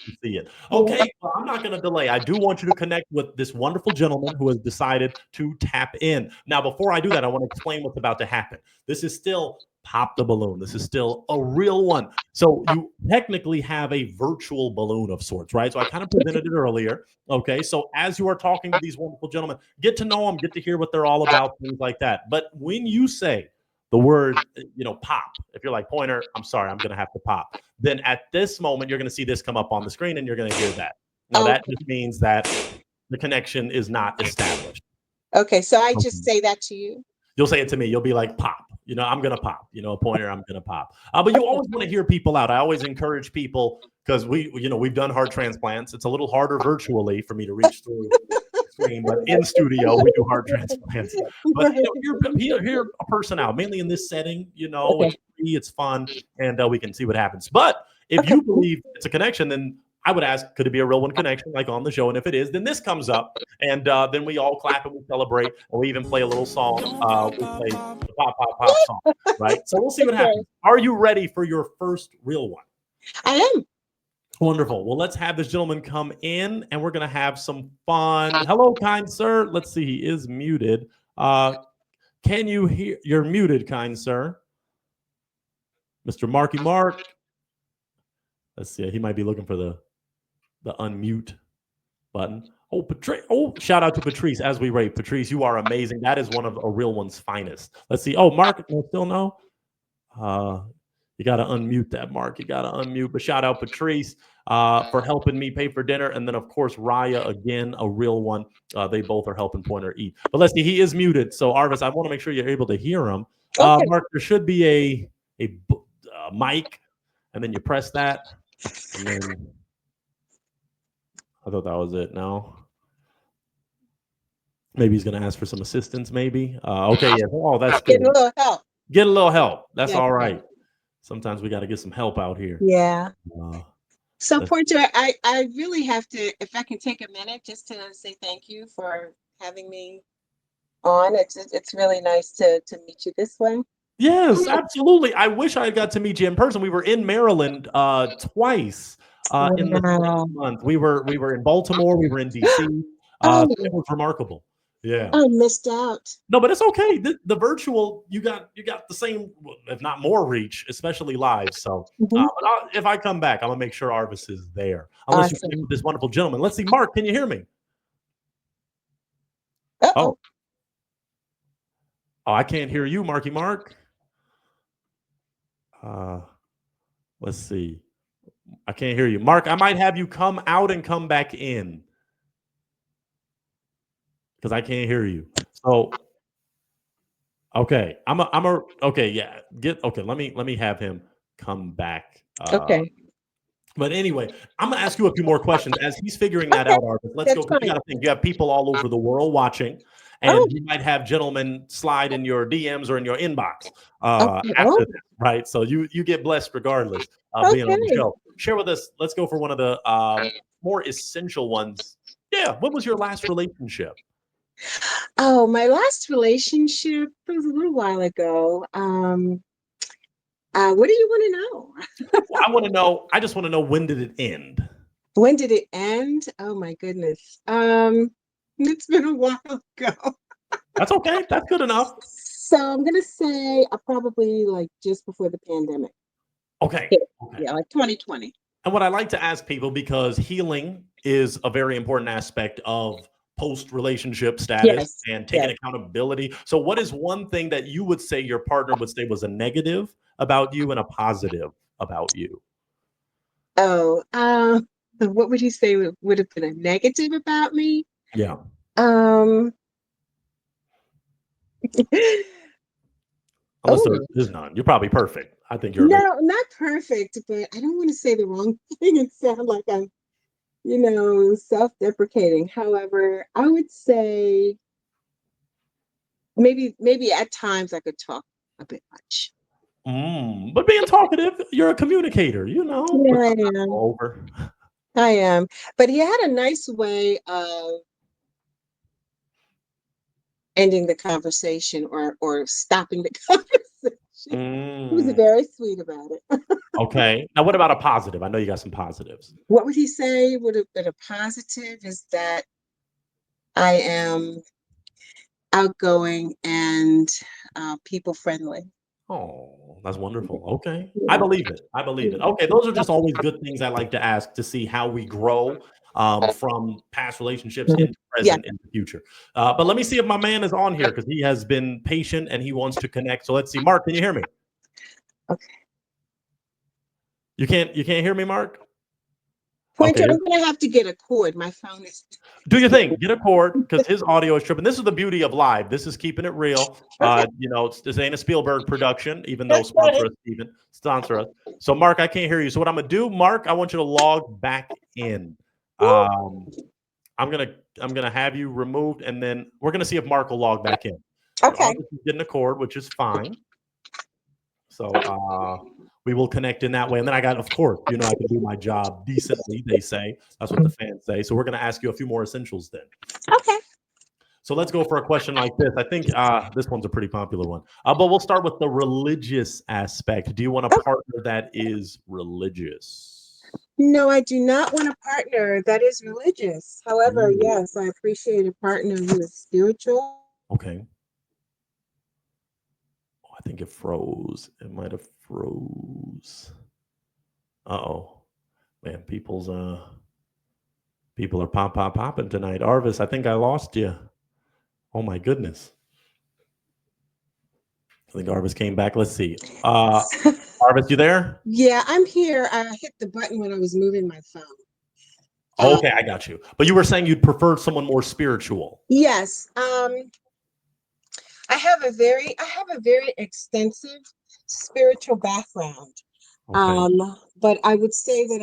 can see it. Yeah. Okay, well, I'm not going to delay. I do want you to connect with this wonderful gentleman who has decided to tap in. Now, before I do that, I want to explain what's about to happen. This is still pop the balloon. This is still a real one. So you technically have a virtual balloon of sorts, right? So I kind of presented it earlier. Okay, so as you are talking to these wonderful gentlemen, get to know them, get to hear what they're all about, things like that. But when you say the word, pop, if you're like Pointer, I'm sorry, I'm going to have to pop. Then at this moment, you're going to see this come up on the screen and you're going to hear that. Now, Oh, that just means that the connection is not established. okay. So I Okay. just say that to you. You'll say it to me. You'll be like, pop. I'm going to pop. A Pointer, I'm going to pop. But you always want to hear people out. I always encourage people because we've done heart transplants. It's a little harder virtually for me to reach through the screen, but in studio, we do heart transplants. But, Right. hear a person out, mainly in this setting, Okay. it's free, it's fun, and we can see what happens. But if Okay. you believe it's a connection, then I would ask, could it be a real one connection like on the show? And if it is, then this comes up, and then we all clap and we celebrate, and we even play a little song. We play the pop, pop, pop song, right? So we'll see what Okay. happens. Are you ready for your first real one? I am. Wonderful. Well, let's have this gentleman come in, and we're going to have some fun. Hello, kind sir. Let's see. He is muted. Can you hear? You're muted, kind sir. Mr. Marky Mark. Let's see. He might be looking for the unmute button. Oh, Patrice. Oh, shout out to Patrice as we rate. Patrice, you are amazing. That is one of a real one's finest. Let's see. Oh, Mark, no, still no. You got to unmute that, Mark. You got to unmute. But shout out Patrice for helping me pay for dinner. And then, of course, Raya, again, a real one. They both are helping Pointer eat. But let's see. He is muted. So, Arvis, I want to make sure you're able to hear him. Okay. Mark, there should be a mic, and then you press that. And then I thought that was it. No. Maybe he's going to ask for some assistance, maybe. Okay, yeah. Oh, that's good. Getting a little help. Get a little help. That's Yeah. all right. Sometimes we got to get some help out here. Yeah. Uh, So, let's Porter, I really have to, if I can take a minute just to say thank you for having me on. It's really nice to meet you this way. Yes, absolutely. I wish I got to meet you in person. We were in Maryland twice in the Wow. same month. We were in Baltimore. We were in DC. Oh, It was remarkable. Yeah. I missed out. No, but it's okay. The virtual, you got the same, if not more, reach, especially live. So, Mhm. if I come back, I'm gonna make sure Arvis is there. Unless you connect Awesome. with this wonderful gentleman. Let's see, Mark. Can you hear me? Oh, Uh-oh. oh, I can't hear you, Marky Mark. Uh, let's see. I can't hear you, Mark. I might have you come out and come back in because I can't hear you. So, okay, okay, yeah. Okay. Let me have him come back. Okay. But anyway, I'm gonna ask you a few more questions as he's figuring that Okay. out, Arthur. Let's go That's because you fine. got to think you have people all over the world watching, and Oh, you might have gentlemen slide in your DMs or in your inbox okay. Oh, after this, right? So you get blessed regardless of being on the okay. show. Share with us. Let's go for one of the more essential ones. Yeah, what was your last relationship? Oh, my last relationship was a little while ago. What do you want to know? Well, I want to know. I just want to know, when did it end? When did it end? Oh my goodness. It's been a while ago. That's okay. That's good enough. So I'm gonna say probably like just before the pandemic Okay. hit. Okay. Yeah, like 2020. And what I like to ask people, because healing is a very important aspect of post relationship status Yes, and taking yes. accountability. So, what is one thing that you would say your partner would say was a negative about you and a positive about you? Oh, what would you say would have been a negative about me? Yeah. Um, Unless there oh, is none. You're probably perfect. I think you're amazing. no, not perfect, but I don't want to say the wrong thing and sound like I'm, self-deprecating. However, I would say maybe at times I could talk a bit much. But being talkative, you're a communicator, Yeah, but I sometimes am. go over. I am. But he had a nice way of ending the conversation or stopping the conversation. He was Mm. very sweet about it. Okay. Now, what about a positive? I know you got some positives. What would he say would have been a positive is that I am outgoing and people friendly. Oh, that's wonderful. Okay. I believe it. I believe it. Okay. Those are just always good things I like to ask to see how we grow from past relationships into Yeah. present in the future. But let me see if my man is on here because he has been patient and he wants to connect. So let's see. Mark, can you hear me? Okay. You can't hear me, Mark? Pointer, Okay. I'm gonna have to get a cord. My phone is. Do your thing. Get a cord because his audio is tripping. This is the beauty of live. This is keeping it real. Okay. This ain't a Spielberg production, even though sponsor us, Steven. Sponsor us. So, Mark, I can't hear you. So, what I'm gonna do, Mark, I want you to log back in. Um, I'm gonna have you removed, and then we're gonna see if Mark will log back in. Okay. Arvis is getting a cord, which is fine. So we will connect in that way. And then I got, of course, I can do my job decently, they say. That's what the fans say. So we're going to ask you a few more essentials then. Okay. So let's go for a question like this. I think this one's a pretty popular one. But we'll start with the religious aspect. Do you want a partner that is religious? No, I do not want a partner that is religious. However, yes, I appreciate a partner who is spiritual. Okay. I think it froze. It might have froze. Uh-oh. Man, people are popping tonight. Arvis, I think I lost you. Oh my goodness. I think Arvis came back. Let's see. Arvis, you there? Yeah, I'm here. I hit the button when I was moving my phone. Okay, I got you. But you were saying you'd prefer someone more spiritual. Yes. I have a very extensive spiritual background. Okay. But I would say that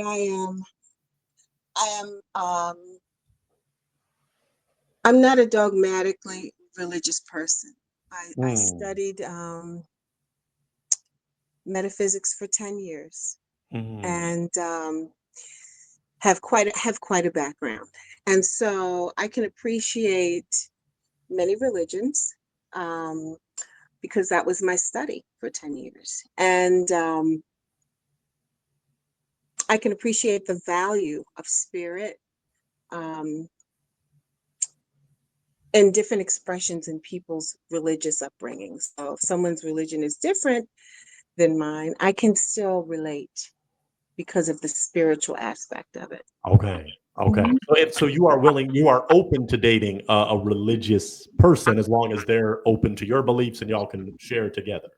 I'm not a dogmatically religious person. I studied metaphysics for 10 years and have quite a background. And so I can appreciate many religions because that was my study for 10 years. And I can appreciate the value of spirit and different expressions in people's religious upbringing. So if someone's religion is different than mine, I can still relate because of the spiritual aspect of it. Okay. So you are open to dating a religious person as long as they're open to your beliefs and y'all can share together.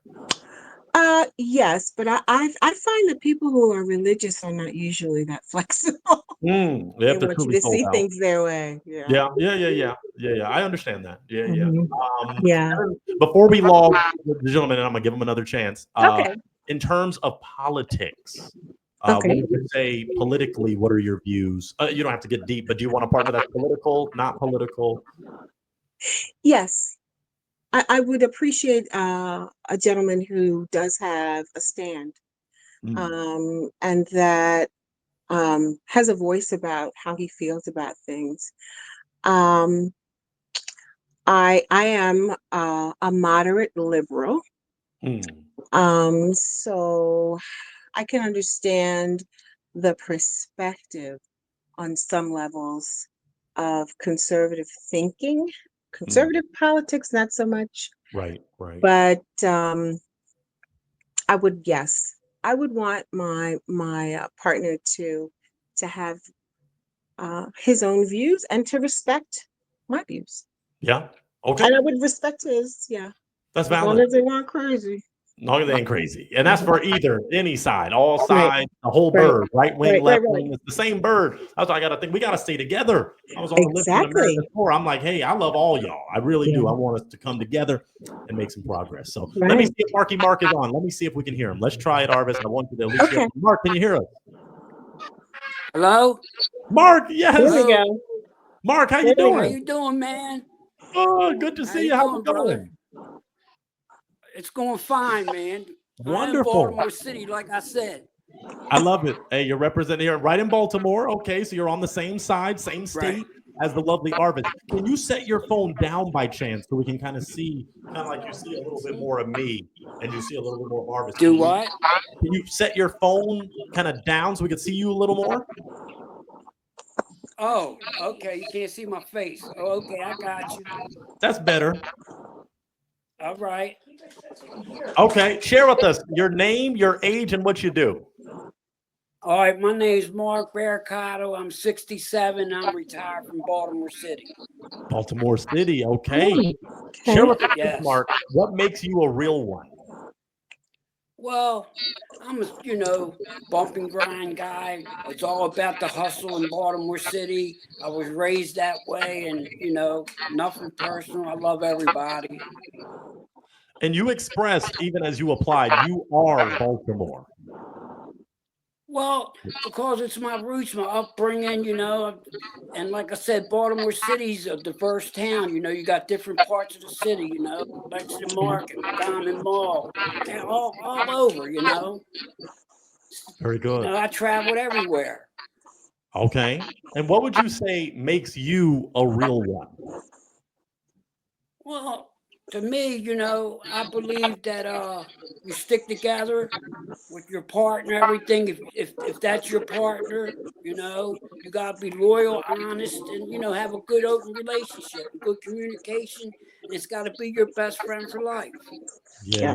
Yes, but I find that people who are religious are not usually that flexible. They They have to want you truly to sold see out. things their way. Yeah. Yeah. I understand that. Yeah. Yeah. Before we log the gentleman, and I'm gonna give him another chance. Okay. In terms of politics, what Okay. would you say politically? What are your views? You don't have to get deep, but do you want a partner that's political, not political? Yes. I would appreciate a gentleman who does have a stand and that has a voice about how he feels about things. Um, I am a moderate liberal, so I can understand the perspective on some levels of conservative thinking, conservative politics, not so much. Right. But I would want my partner to have his own views and to respect my views. Yeah. Okay. And I would respect his, yeah. That's As long valid. as they weren't crazy. No, they ain't crazy. And that's for any side, all Right. sides, the whole Right. bird, right wing, Right. left wing, it's the same bird. That's what I gotta think. We gotta stay together. I was on the Live in Exactly. America tour. I'm like, hey, I love all y'all. I really do. Yeah. I want us to come together and make some progress. So let me Right. see if Marky Mark is on. Let me see if we can hear him. Let's try it, Arvis. I want you to at least hear him. Mark, can you hear us? Hello? Mark, yes. Here we go. Mark, how you doing? How you doing, man? Oh, good to see you. How's it going? It's going fine, man. I'm in Wonderful. Baltimore City, like I said. I love it. Hey, you're representing here right in Baltimore. Okay, so you're on the same side, same state. Right. as the lovely Arvis. Can you set your phone down by chance so we can kind of see, kind of like you see a little bit more of me and you see a little bit more of Arvis? Do what? Can you set your phone kind of down so we can see you a little more? Oh, okay. You can't see my face. Oh, okay, I got you. That's better. All right. Okay, share with us your name, your age, and what you do. All right, my name's Mark Barricato. I'm 67. I'm retired from Baltimore City. Baltimore City, okay. Share with us, Yes. Mark, what makes you a real one? Well, I'm a, bump and grind guy. It's all about the hustle in Baltimore City. I was raised that way and, nothing personal. I love everybody. And you expressed, even as you applied, you are Baltimore. Well, because it's my roots, my upbringing, and like I said, Baltimore City's a diverse town. You got different parts of the city, Lexington Market, Diamond Mall, and all over, Very good. I traveled everywhere. Okay. And what would you say makes you a real one? Well, to me, I believe that you stick together with your partner, everything. If that's your partner, you gotta be loyal, honest, and have a good open relationship, good communication, and it's gotta be your best friend for life. Yeah.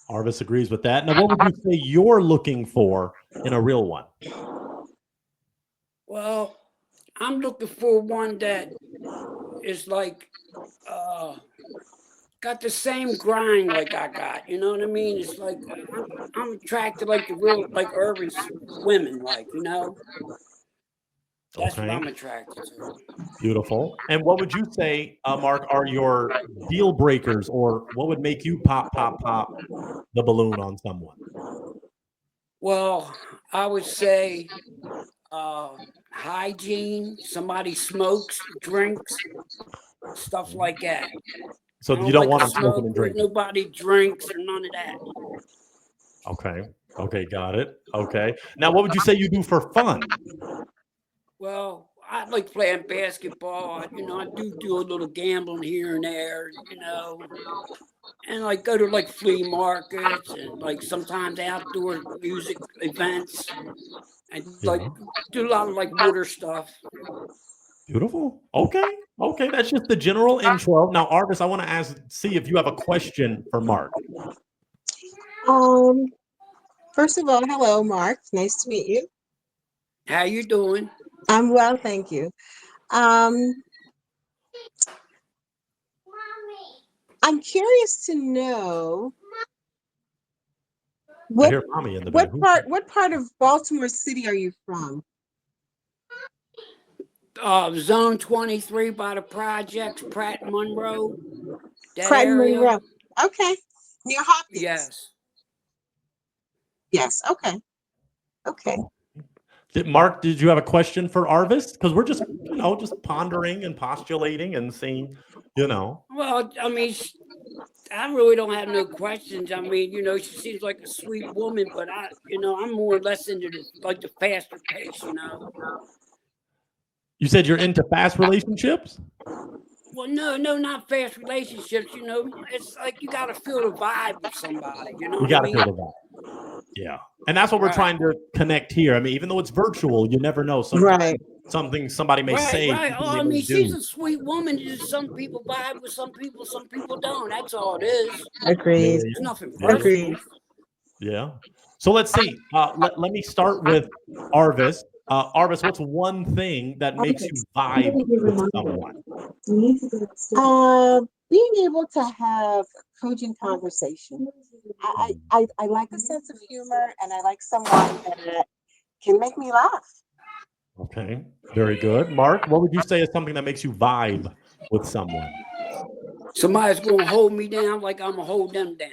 Arvis agrees with that. Now, what would you say you're looking for in a real one? Well, I'm looking for one that is like got the same grind like I got. You know what I mean? It's like I'm attracted like the real like ARVIS women, That's Okay. what I'm attracted to. Beautiful. And what would you say, Mark, are your deal breakers, or what would make you pop the balloon on someone? Well, I would say hygiene. Somebody smokes, drinks, stuff like that. So you don't want them smoking and drinking. Nobody drinks or none of that. Okay, got it. Okay. Now, what would you say you do for fun? Well, I like playing basketball. I do a little gambling here and there, and like go to like flea markets and like sometimes outdoor music events and like do a lot of like water stuff. Beautiful. Okay. That's just the general intro. Now, Arvis, I want to see if you have a question for Mark. First of all, hello, Mark. Nice to meet you. How you doing? I'm well, thank you. I'm curious to know I hear mommy in the back. what part of Baltimore City are you from? Zone 23 by the projects, Pratt and Monroe. Pratt and Monroe. Okay. Near Hopkins. Yes. Yes. Okay. Mark, did you have a question for Arvis? Because we're just, just pondering and postulating and seeing, Well, I mean, I really don't have no questions. I mean, she seems like a sweet woman, but I'm more or less into the faster pace, You said you're into fast relationships? Well, no, not fast relationships. It's like you got to feel the vibe with somebody. You got to feel the vibe. Yeah. And that's what we're trying to connect here. I mean, even though it's virtual, you never know. Something somebody may say. Right. Oh, I mean, she's a sweet woman. Some people vibe with some people don't. That's all it is. Agreed. It's nothing personal. Yeah. So let's see. Let me start with Arvis. Arvis, what's one thing that makes you vibe with someone? Being able to have cogent conversation. I like a sense of humor, and I like someone that can make me laugh. Okay, very good. Mark, what would you say is something that makes you vibe with someone? Somebody's going to hold me down like I'm going to hold them down.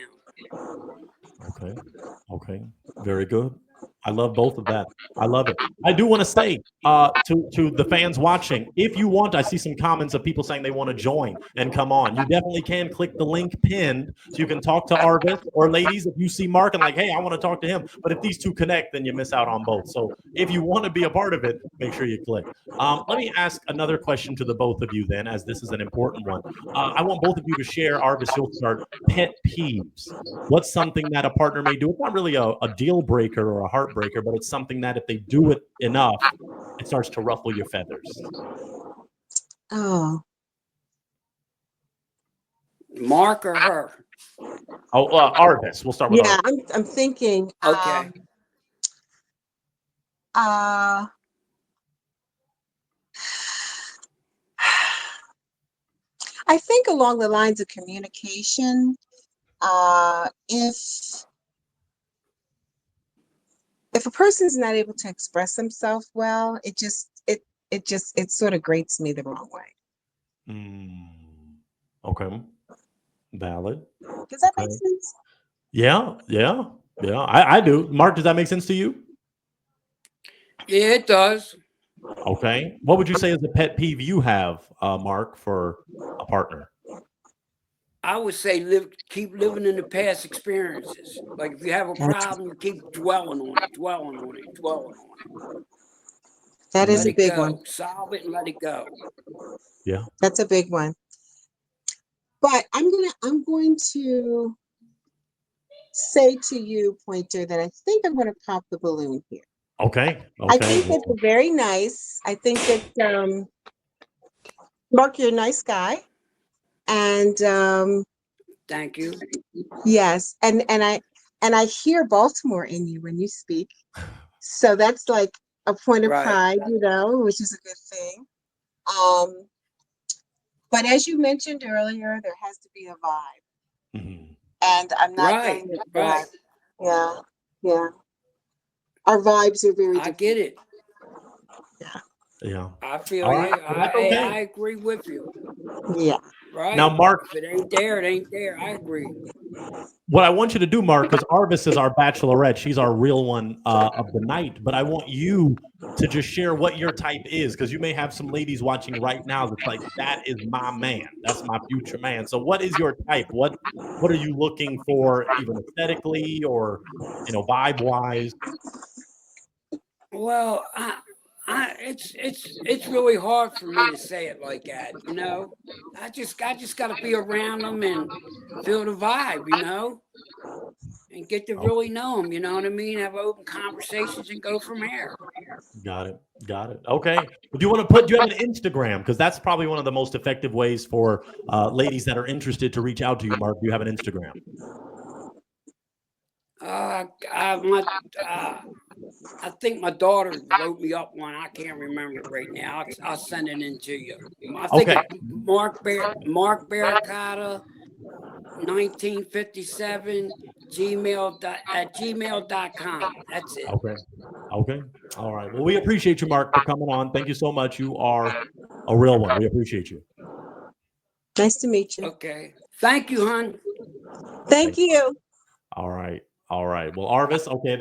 Okay, very good. I love both of that. I love it. I do want to say to the fans watching, if you want, I see some comments of people saying they want to join and come on. You definitely can click the link pinned so you can talk to Arvis, or ladies, if you see Mark and like, hey, I want to talk to him. But if these two connect, then you miss out on both. So if you want to be a part of it, make sure you click. Let me ask another question to the both of you then, as this is an important one. I want both of you to share, Arvis, you'll start, pet peeves. What's something that a partner may do? It's not really a deal breaker or a heartbreaker, but it's something that if they do it enough, it starts to ruffle your feathers. Oh, Mark or her? Oh, Arvis. We'll start with yeah. Arvis. I'm thinking. Okay. I think along the lines of communication. If a person's not able to express himself well, it sort of grates me the wrong way. Okay. Valid. Does that Okay. make sense? Yeah. I do. Mark, does that make sense to you? Yeah, it does. Okay. What would you say is the pet peeve you have, Mark, for a partner? I would say keep living in the past experiences. Like if you have a problem, you keep dwelling on it. That is Let a it big go. one. Solve it and let it go. Yeah. That's a big one. But I'm going to say to you, Pointer, that I think I'm going to pop the balloon here. Okay. I think it's very nice. I think that Mark, you're a nice guy, and Thank you. yes, and I hear Baltimore in you when you speak, so that's like a point of Right. pride, which is a good thing. But as you mentioned earlier, there has to be a vibe, and I'm not getting it yet. Yeah. Our vibes are very different. I get it. Yeah. I feel All you. right. Well, that's okay. I agree with you. Yeah. Right. Now, Mark, if it ain't there, it ain't there. I agree. What I want you to do, Mark, because Arvis is our bachelorette. She's our real one of the night. But I want you to just share what your type is, because you may have some ladies watching right now that's like, that is my man. That's my future man. So what is your type? What are you looking for, even aesthetically or, vibe-wise? Well, it's really hard for me to say it like that. I just got to be around them and feel the vibe, and get to really know them. You know what I mean? Have open conversations and go from there. Got it. Okay. Do you have an Instagram? Because that's probably one of the most effective ways for ladies that are interested to reach out to you, Mark. Do you have an Instagram? I think my daughter wrote me up one. I can't remember it right now. I'll send it in to you. I think Okay. Mark Barracotta, 1957 gmail.com. That's it. Okay. All right. Well, we appreciate you, Mark, for coming on. Thank you so much. You are a real one. We appreciate you. Nice to meet you. Okay. Thank you, hon. Thank you. All right. Well, Arvis, okay.